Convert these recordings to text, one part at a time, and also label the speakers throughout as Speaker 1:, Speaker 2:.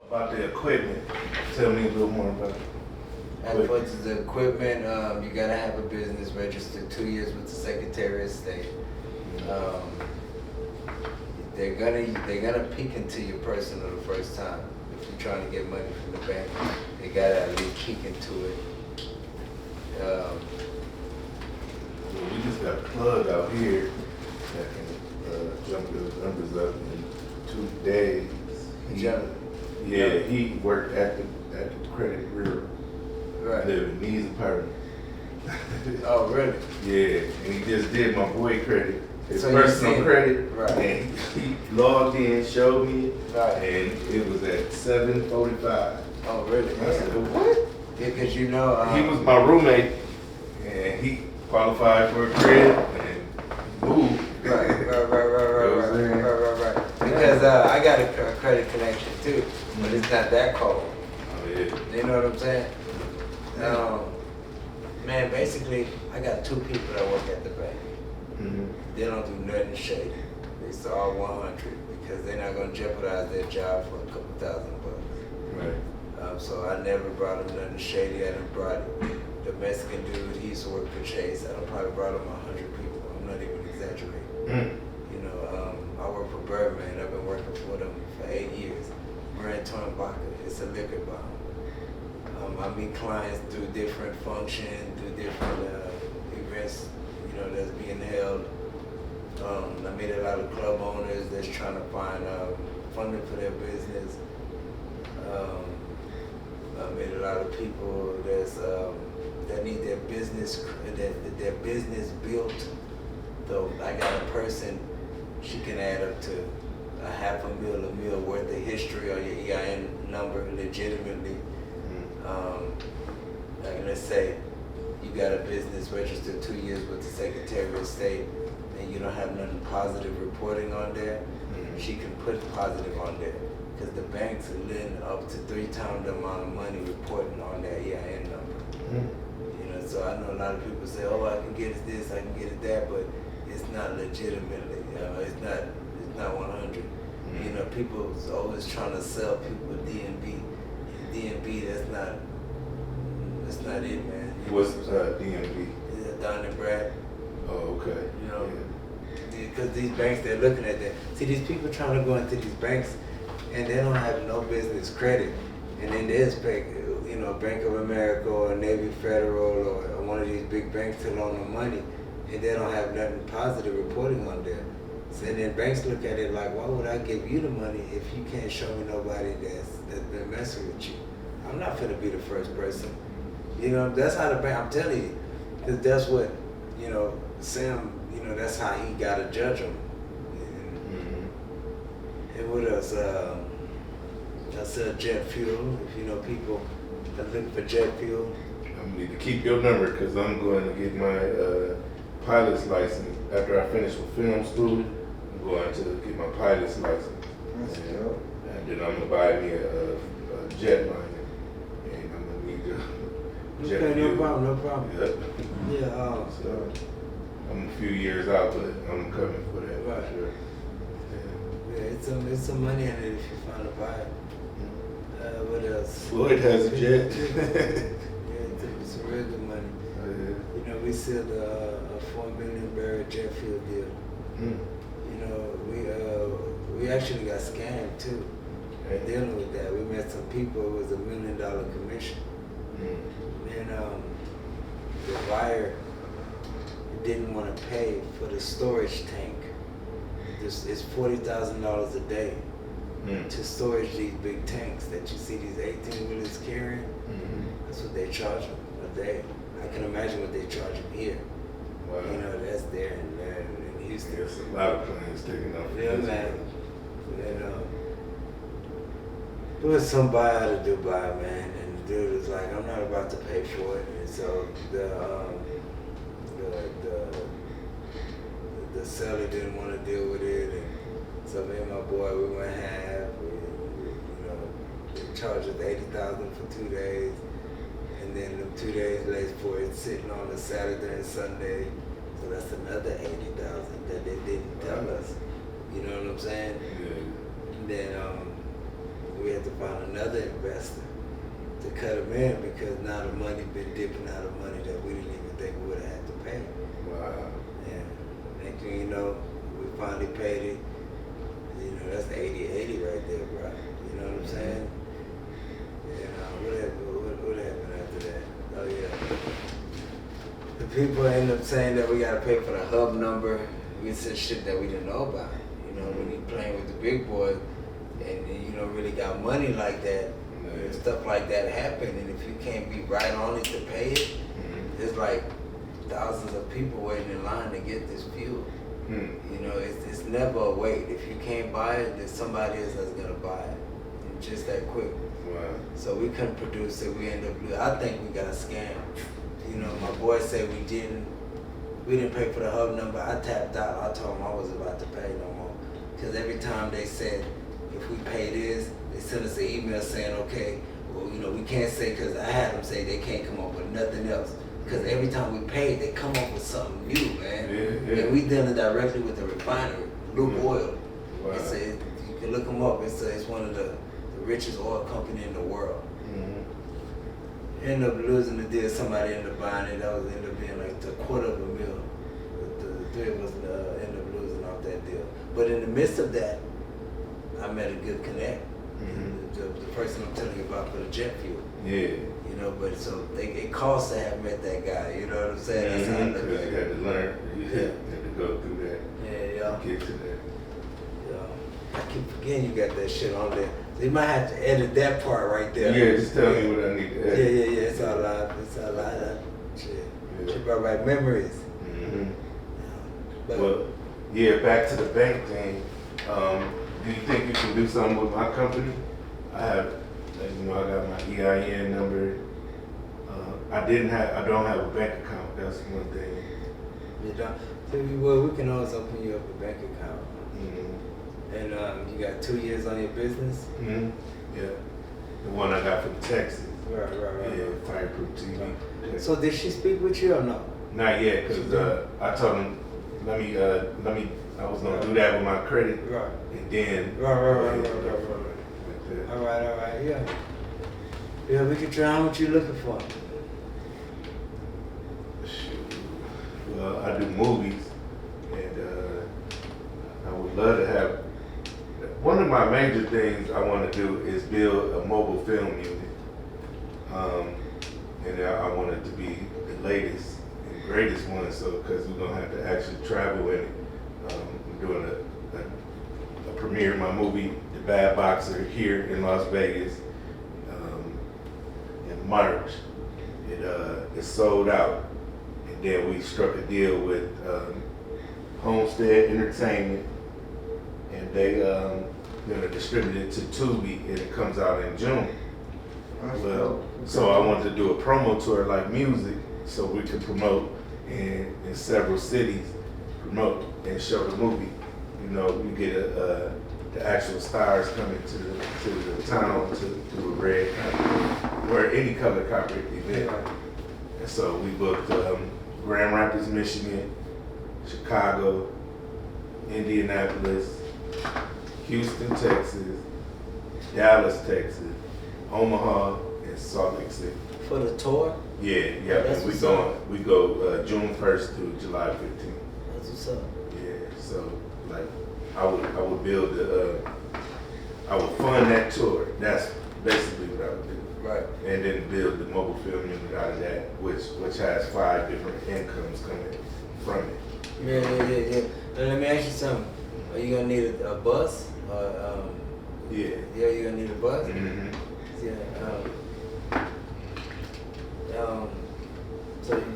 Speaker 1: About the equipment. Tell me a little more about it.
Speaker 2: As far as the equipment, you gotta have a business registered 2 years with the Secretary of State. They're gonna peek into your personal the first time. If you're trying to get money from the bank, they gotta at least peek into it.
Speaker 1: We just got a plug out here that can jump those numbers up in 2 days. He worked at the credit bureau.
Speaker 2: Right.
Speaker 1: Living in his apartment.
Speaker 2: Oh, really?
Speaker 1: Yeah, and he just did my boy credit, his
Speaker 2: So
Speaker 1: personal credit.
Speaker 2: Right.
Speaker 1: And he logged in, showed me it,
Speaker 2: Right.
Speaker 1: and it was at 7:45.
Speaker 2: Oh, really?
Speaker 1: I said, what?
Speaker 2: Yeah, because you know...
Speaker 1: He was my roommate, and he qualified for a credit and moved.
Speaker 2: Right. Because I got a credit connection too, but it's not that cold.
Speaker 1: Oh, yeah.
Speaker 2: You know what I'm saying? Man, basically, I got 2 people that work at the bank.
Speaker 1: Mm-hmm.
Speaker 2: They don't do nothing shady. It's all 100 because they're not going to jeopardize their job for a couple $1,000.
Speaker 1: Right.
Speaker 2: So I never brought them nothing shady. I done brought the Mexican dude, he used to work for Chase. I done probably brought him 100 people. I'm not even exaggerating.
Speaker 1: Mm.
Speaker 2: You know, I work for Birdman. I've been working for them for 8 years. Brand Tonbaka, it's a liquor bar. I meet clients through different functions, through different events, you know, that's being held. I meet a lot of club owners that's trying to find funding for their business. I meet a lot of people that's that need their business built. Though I got a person, she can add up to a mil worth of history on your EIN number legitimately. Like let's say you got a business registered 2 years with the Secretary of State and you don't have nothing positive reporting on there, she can put positive on there because the banks are lending up to 3 times the amount of money reporting on their EIN number. You know, so I know a lot of people say, oh, I can get it this, I can get it that, but it's not legitimately. You know, it's not 100. You know, people's always trying to sell people DNB. DNB, that's not it, man.
Speaker 1: What's DMV?
Speaker 2: Don and Brad.
Speaker 1: Oh, okay.
Speaker 2: You know, because these banks, they're looking at that. See, these people trying to go into these banks, and they don't have no business credit. And then there's bank, you know, Bank of America or Navy Federal or one of these big banks to loan them money, and they don't have nothing positive reporting on there. So then banks look at it like, why would I give you the money if you can't show me nobody that's been messing with you? I'm not finna be the first person. You know, that's how the bank, I'm telling you, because that's what, you know, Sam, you know, that's how he got to judge him. And what else? I said jet fuel. If you know people that looking for jet fuel.
Speaker 1: I need to keep your number because I'm going to get my pilot's license after I finish with film school. I'm going to get my pilot's license. And then I'm going to buy me a jet liner. And I'm going to need to jet fuel.
Speaker 2: No problem.
Speaker 1: Yep.
Speaker 2: Yeah.
Speaker 1: So I'm a few years out, but I'm coming for that.
Speaker 2: Right.
Speaker 1: For sure.
Speaker 2: Yeah, it's some money in it if you find a buyer. What else?
Speaker 1: Floyd has a jet.
Speaker 2: Yeah, it's some real good money.
Speaker 1: Oh, yeah.
Speaker 2: You know, we sealed a $4 million barrel jet fuel deal. You know, we actually got scammed too. Dealing with that, we met some people. It was $1 million commission, and the buyer didn't want to pay for the storage tank. It's $40,000 a day to storage these big tanks that you see these 18-wheelers carrying. That's what they charge them a day. I can imagine what they charge them here.
Speaker 1: Wow.
Speaker 2: You know, that's there in Houston.
Speaker 1: There's a lot of planes taking off.
Speaker 2: Yeah, man. And there was some buy out of Dubai, man, and the dude was like, I'm not about to pay for it. And so the seller didn't want to deal with it, and so me and my boy, we went half. You know, they charged us $80,000 for 2 days, and then them 2 days later for it sitting on a Saturday and Sunday, so that's another $80,000 that they didn't tell us. You know what I'm saying?
Speaker 1: Yeah.
Speaker 2: And then we we had to find another investor to cut them in because now the money been dipping out of money that we didn't even think we would have had to pay.
Speaker 1: Wow.
Speaker 2: And next thing you know, we finally paid it. You know, that's 80-80 right there, bro. You know what I'm saying? What happened after that? Oh yeah. The people end up saying that we gotta pay for the hub number. We said shit that we didn't know about. You know, when you playing with the big boy and you don't really got money like that, and stuff like that happen, and if you can't be right on it to pay it, it's like thousands of people waiting in line to get this fuel. You know, it's never a wait. If you can't buy it, there's somebody else that's gonna buy it. And just that quick.
Speaker 1: Wow.
Speaker 2: So we couldn't produce it. We ended up. I think we got scammed. You know, my boy said we didn't pay for the hub number. I tapped out. I told him I wasn't about to pay no more. Because every time they said, if we pay this, they sent us an email saying, okay, well, you know, we can't say, because I had them say they can't come up with nothing else. Because every time we paid, they come up with something new, man.
Speaker 1: Yeah.
Speaker 2: And we dealing directly with the refinery, Blue Oil.
Speaker 1: Wow.
Speaker 2: You can look them up. It's one of the richest oil company in the world. Ended up losing the deal. Somebody ended up buying it. That was ended up being like $250,000. The three of us ended up losing off that deal. But in the midst of that, I met a good connect. The person I'm telling you about for the jet fuel.
Speaker 1: Yeah.
Speaker 2: You know, but so it costs to have met that guy. You know what I'm saying? That's how I look at
Speaker 1: You had
Speaker 2: it.
Speaker 1: to learn. You had to go through that.
Speaker 2: Yeah.
Speaker 1: Get to that.
Speaker 2: I keep forgetting you got that shit on there. So you might have to edit that part right there.
Speaker 1: Yeah, just tell me what I need to add.
Speaker 2: Yeah. It's all live. Shit.
Speaker 1: Yeah.
Speaker 2: Shit brought back memories. But
Speaker 1: Well, yeah, back to the bank thing. Do you think you can do something with my company? I have, you know, I got my EIN number. I don't have a bank account. That's one thing.
Speaker 2: you don't. Well, we can always open you up a bank account. And you got 2 years on your business?
Speaker 1: Yeah. The one I got from Texas.
Speaker 2: Right.
Speaker 1: Yeah, Fireproof TV. Yeah.
Speaker 2: So did she speak with you or no?
Speaker 1: Not yet, because I told him, let me, I was going to do that with my credit.
Speaker 2: Right.
Speaker 1: And then.
Speaker 2: Right.
Speaker 1: Like that.
Speaker 2: All right, yeah. Yeah, we can try. How much you looking for?
Speaker 1: Shoot. Well, I do movies, and I would love to have. One of my major things I want to do is build a mobile film unit, and I want it to be the latest and greatest one. So, because we're gonna have to actually travel in it. I'm doing a premiere of my movie, The Bad Boxer, here in Las Vegas. In March. It sold out, and then we struck a deal with Homestead Entertainment, and they gonna distribute it to Tubi, and it comes out in June. Well, so I wanted to do a promo tour like music, so we could promote in several cities, promote and show the movie. You know, we get the actual stars coming to the town to do a red carpet, or any color carpet event. And so we booked Grand Rapids, Michigan, Chicago, Indianapolis, Houston, Texas, Dallas, Texas, Omaha, and Salt Lake City.
Speaker 2: For the tour?
Speaker 1: Yeah.
Speaker 2: That's
Speaker 1: And
Speaker 2: what's up.
Speaker 1: we go June 1st through July 15th.
Speaker 2: That's what's up.
Speaker 1: Yeah, so like I would build I would fund that tour. That's basically what I would do.
Speaker 2: Right.
Speaker 1: And then build the mobile film unit out of that, which has 5 different incomes coming from it.
Speaker 2: Yeah. Now, let me ask you something. Are you gonna need a bus?
Speaker 1: Yeah.
Speaker 2: Yeah, you're gonna need a bus?
Speaker 1: Mm-hmm.
Speaker 2: Yeah.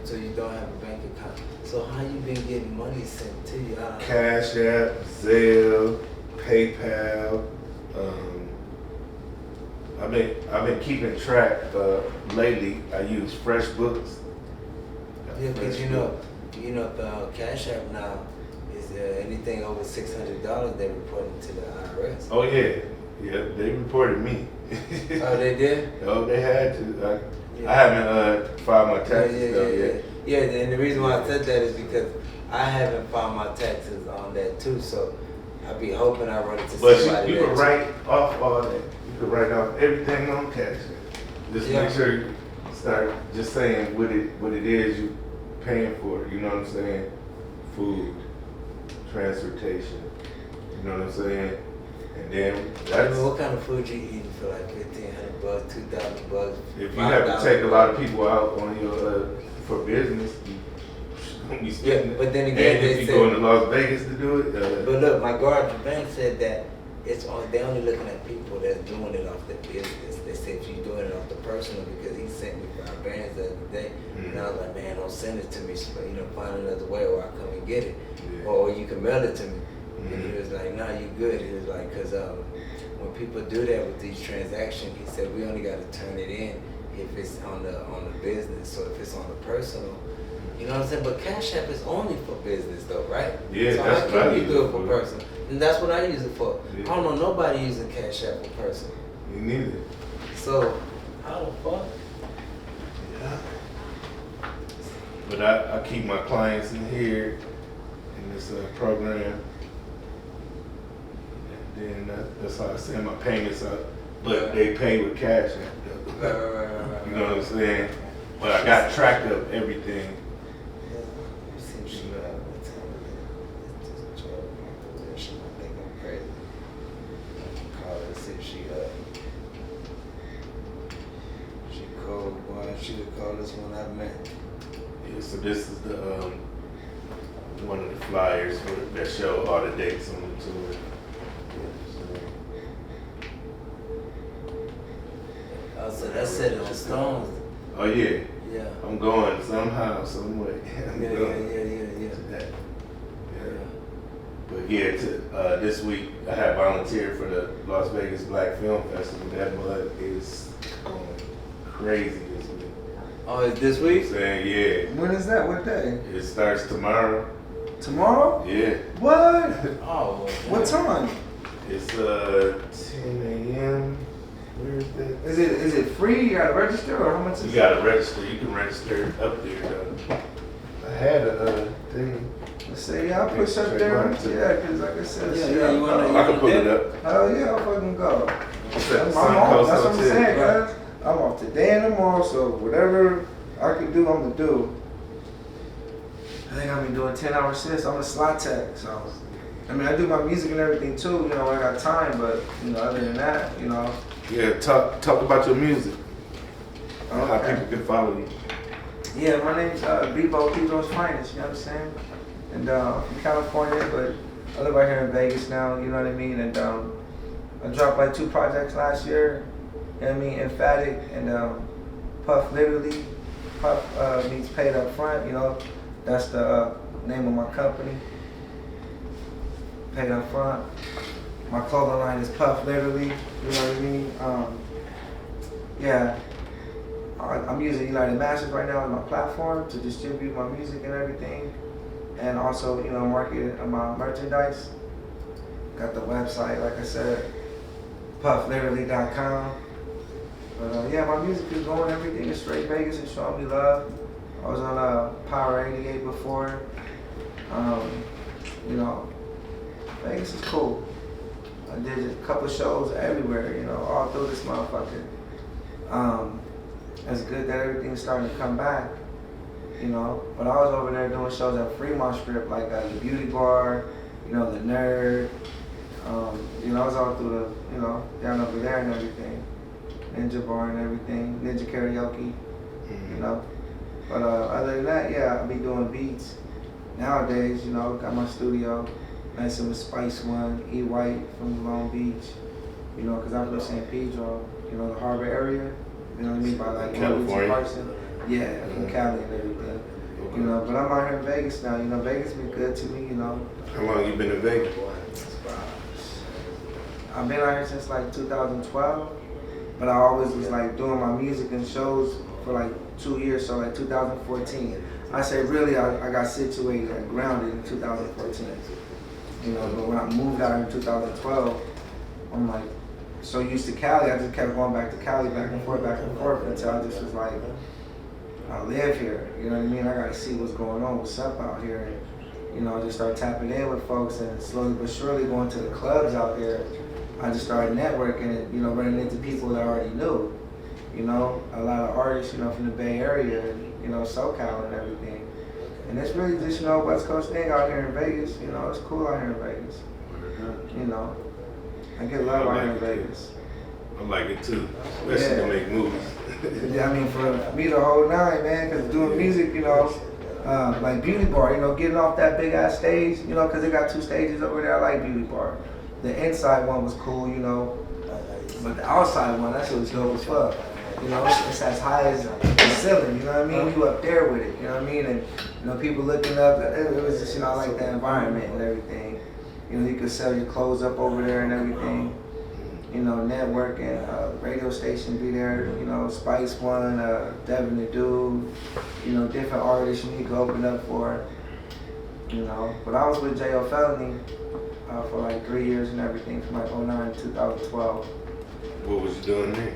Speaker 2: So you don't have a bank account. So how you been getting money sent to you?
Speaker 1: Cash App, Zelle, PayPal. I've been keeping track. Lately, I use FreshBooks.
Speaker 2: Yeah, because you know, Cash App now is anything over $600 they're reporting to the IRS.
Speaker 1: Oh yeah, they reported me.
Speaker 2: Oh, they did?
Speaker 1: Oh, they had to. I haven't filed my taxes though yet.
Speaker 2: Yeah, and the reason why I said that is because I haven't filed my taxes on that too, so I be hoping I run into
Speaker 1: But
Speaker 2: somebody
Speaker 1: you can write off all that. You could write off everything on Cash App. Just
Speaker 2: Yeah.
Speaker 1: make sure you start just saying what it is you paying for. You know what I'm saying? Food, transportation. You know what I'm saying? And then that's
Speaker 2: what kind of food you eating for like $1,500, $2,000?
Speaker 1: if you have to take a lot of people out on your for business. You
Speaker 2: Yeah, but then again,
Speaker 1: and if
Speaker 2: they
Speaker 1: you
Speaker 2: said,
Speaker 1: going to Las Vegas to do it,
Speaker 2: but look, my guard at the bank said that they're only looking at people that's doing it off their business. They said if you're doing it off the personal, because he sent me 5 bands the other day, and I was like, man, don't send it to me. So, find another way, or I'll come and get it, or you can mail it to me. And he was like, nah, you good. He was like, cause when people do that with these transactions, he said we only got to turn it in if it's on the business. So if it's on the personal. You know what I'm saying? But Cash App is only for business though, right?
Speaker 1: Yeah,
Speaker 2: so
Speaker 1: that's
Speaker 2: how
Speaker 1: what I
Speaker 2: can you
Speaker 1: use
Speaker 2: do
Speaker 1: it
Speaker 2: it for
Speaker 1: for.
Speaker 2: personal? And that's what I use it for.
Speaker 1: Yeah.
Speaker 2: I don't know nobody using Cash App for personal.
Speaker 1: you need it.
Speaker 2: So, how the fuck?
Speaker 1: Yeah. But I keep my clients in here in this program. And then that's how I send my payments up. But they pay with Cash App.
Speaker 2: Right.
Speaker 1: You know what I'm saying? But I got track of everything.
Speaker 2: She could call this one I met.
Speaker 1: Yeah, so this is the one of the flyers that show all the dates on the tour.
Speaker 2: Oh, so that's set in stone.
Speaker 1: Oh yeah.
Speaker 2: Yeah.
Speaker 1: I'm going somehow, some way. I'm
Speaker 2: Yeah.
Speaker 1: to that. Yeah. But yeah, this week I had volunteered for the Las Vegas Black Film Festival. That mud is going crazy this week.
Speaker 2: Oh, it's this
Speaker 1: You
Speaker 2: week?
Speaker 1: know what I'm saying?
Speaker 3: When is that? What day?
Speaker 1: Yeah. It starts tomorrow.
Speaker 3: Tomorrow?
Speaker 1: Yeah.
Speaker 3: What?
Speaker 2: Oh.
Speaker 3: What time?
Speaker 1: It's 10 a.m. Where is that?
Speaker 3: Is it free? You gotta register, or how much is
Speaker 1: You
Speaker 3: it?
Speaker 1: gotta register. You can register up there though. I had a thing.
Speaker 3: Let's say, yeah, I'll push up there. Yeah, because like I said,
Speaker 2: Yeah,
Speaker 3: shit,
Speaker 2: yeah, you wanna-
Speaker 1: I can put it up.
Speaker 3: hell yeah, I'll fucking go.
Speaker 1: It's at the
Speaker 3: I'm
Speaker 1: Sun
Speaker 3: off.
Speaker 1: Coast
Speaker 3: That's what I'm
Speaker 1: Hotel.
Speaker 3: saying, guys. I'm off today and tomorrow, so whatever I can do, I'm gonna do. I think I've been doing 10-hour shifts. I'm a slot tech, so I mean I do my music and everything too. When I got time, but other than that,
Speaker 1: Yeah, talk about your music. How
Speaker 3: Okay.
Speaker 1: people can follow you.
Speaker 3: Yeah, my name's Bebo, Bebo's Finest. You know what I'm saying? And I'm from California, but I live out here in Vegas now. You know what I mean? And I dropped like 2 projects last year. You know what I mean? Emphatic and Puff Literally. Puff means paid up front. That's the name of my company. Paid up front. My clothing line is Puff Literally. You know what I mean? Yeah. I'm using United Masters right now as my platform to distribute my music and everything. And also, market my merchandise. Got the website, like I said, puffliterally.com. But yeah, my music is going, everything is straight Vegas and showing me love. I was on Power 88 before. Vegas is cool. I did a couple shows everywhere, all through this motherfucker. It's good that everything's starting to come back, But I was over there doing shows at Fremont Strip, like the Beauty Bar, the Nerd. I was all through the, down over there and everything. Ninja Bar and everything, Ninja Karaoke, But other than that, yeah, I be doing beats. Nowadays, got my studio, messing with Spice One, E White from Long Beach, because I'm from San Pedro, the harbor area. You know what I mean? By like
Speaker 1: California.
Speaker 3: Carson. Yeah, from Cali and everything. But I'm out here in Vegas now. Vegas been good to me,
Speaker 1: How long you been in Vegas?
Speaker 3: I've been out here since like 2012, but I always was like doing my music and shows for like 2 years, so like 2014. I say really, I got situated and grounded in 2014. But when I moved out here in 2012, I'm like so used to Cali, I just kept going back to Cali, back and forth, until I just was like, I live here, you know what I mean? I gotta see what's going on, what's up out here. And, I just start tapping in with folks and slowly but surely going to the clubs out there. I just started networking and, you know, running into people that I already knew. You know, a lot of artists, you know, from the Bay Area and, you know, SoCal and everything. And it's really just, you know, West Coast thing out here in Vegas. You know, it's cool out here in Vegas. You know, I get love out here in Vegas.
Speaker 1: I like it too, especially to make movies.
Speaker 3: Yeah, I mean, for me the whole nine, man, because doing music, you know, like Beauty Bar, you know, getting off that big ass stage, you know, because they got 2 stages over there. I like Beauty Bar. The inside one was cool, you know, but the outside one, that shit was dope as fuck. You know, it's as high as the ceiling, you know what I mean? You up there with it, you know what I mean? And, you know, people looking up, it was just, you know, I like the environment and everything. You know, you could sell your clothes up over there and everything. You know, networking, radio station be there, you know, Spice One, Devin the Dude, you know, different artists you could open up for, you know. But I was with J.O. Felony for like 3 years and everything, from like 09 to 2012.
Speaker 1: What was you doing there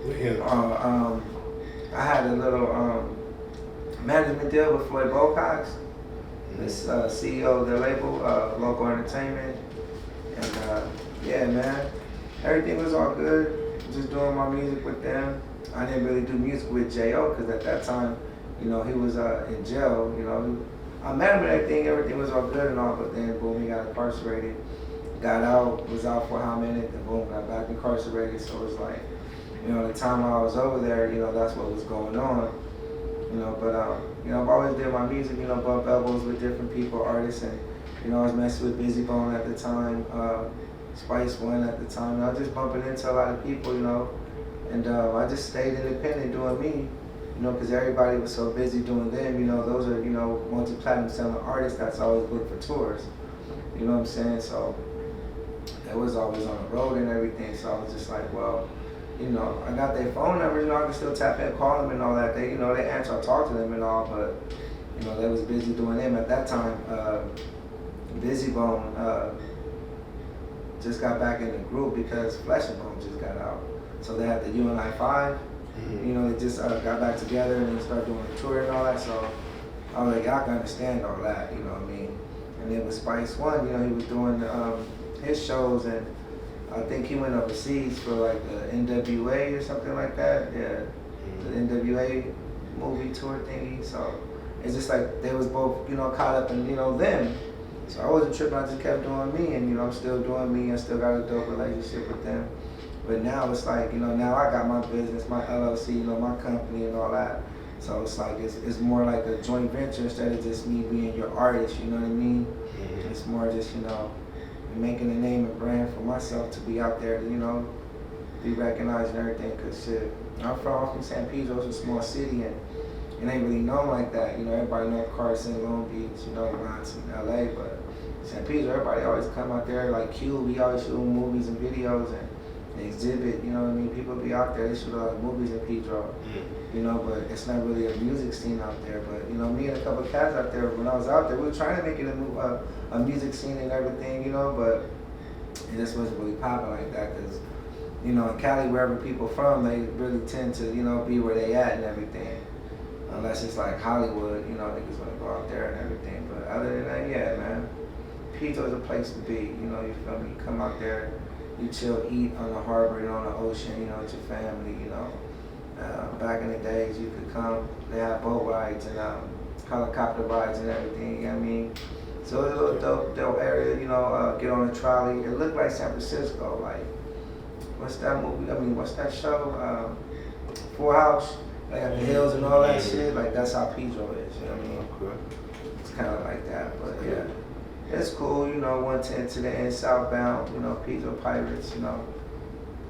Speaker 1: with him?
Speaker 3: I had a little management deal with Floyd Bocox, this CEO of their label, Local Entertainment, and yeah, man. Everything was all good, just doing my music with them. I didn't really do music with J.O. because at that time, you know, he was in jail, you know. I met him and everything was all good and all, but then boom, he got incarcerated. Got out, was out for a hot minute, then boom, got back incarcerated. So it was like, you know, the time I was over there, you know, that's what was going on. You know, but, you know, I've always did my music, you know, bump elbows with different people, artists, and, you know, I was messing with Busy Bone at the time. Spice One at the time. And I was just bumping into a lot of people, you know, and I just stayed independent doing me, you know, because everybody was so busy doing them. You know, those are, you know, multi-platinum selling artists that's always booked for tours. You know what I'm saying? So they was always on the road and everything. So I was just like, well, you know, I got their phone numbers, you know, I can still tap in, call them and all that. They, you know, they answer, I talk to them and all, but, you know, they was busy doing them at that time. Busy Bone, just got back in the group because Flesh and Bone just got out. So they had the UNI 5, you know, they just got back together and they started doing the tour and all that. So I was like, y'all can understand all that, you know what I mean? And then with Spice One, you know, he was doing his shows, and I think he went overseas for like the NWA or something like that. Yeah, the NWA movie tour thingy. So it's just like they was both, you know, caught up in, you know, them. So I wasn't tripping, I just kept doing me, and, you know, I'm still doing me, I still got a dope relationship with them. But now it's like, you know, now I got my business, my LLC, you know, my company and all that. So it's like, it's more like a joint venture instead of just me being your artist, you know what I mean? It's more just, you know, making a name and brand for myself to be out there to, you know, be recognized and everything, cause shit, I'm from San Pedro, it's a small city, and it ain't really known like that. You know, everybody know Carson, Long Beach, you know, Wisconsin, LA, but San Pedro, everybody always come out there, like Q, we always shoot movies and videos and they exhibit, you know what I mean? People be out there, they shoot a lot of movies in Pedro, you know, but it's not really a music scene out there. But, you know, me and a couple of cats out there, when I was out there, we were trying to make it a music scene and everything, you know, but it just wasn't really popping like that, because, you know, in Cali, wherever people from, they really tend to, you know, be where they at and everything. Unless it's like Hollywood, you know, niggas wanna go out there and everything. But other than that, yeah, man. Pedro's a place to be, you know, you feel me? You come out there, you chill, eat on the harbor, you know, on the ocean, you know, with your family, you know. Back in the days, you could come, they had boat rides and helicopter rides and everything, you know what I mean? So it was a little dope area, you know, get on a trolley. It looked like San Francisco, like, what's that movie, what's that show? Full House? They got the hills and all that shit, like that's how Pedro is, you know what I mean?
Speaker 1: Okay.
Speaker 3: It's kind of like that, but yeah. It's cool, you know, 110 to the end, southbound, you know, Pedro Pirates, you know.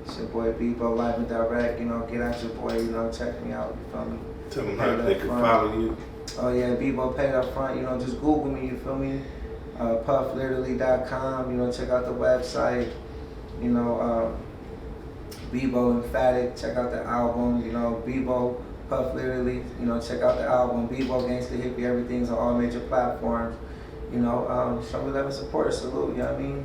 Speaker 3: It's your boy Bebo, live and direct, you know, get out your boy, you know, check me out, you feel me?
Speaker 1: Tell them how they can follow you.
Speaker 3: Oh yeah, Bebo paid up front, you know, just Google me, you feel me? puffliterally.com, you know, check out the website, you know, Bebo Emphatic, check out the album, you know, Bebo, Puff Literally, you know, check out the album, Bebo Gangsta Hippie, everything's on all major platforms, you know, show me love and support, salute, you know what I mean?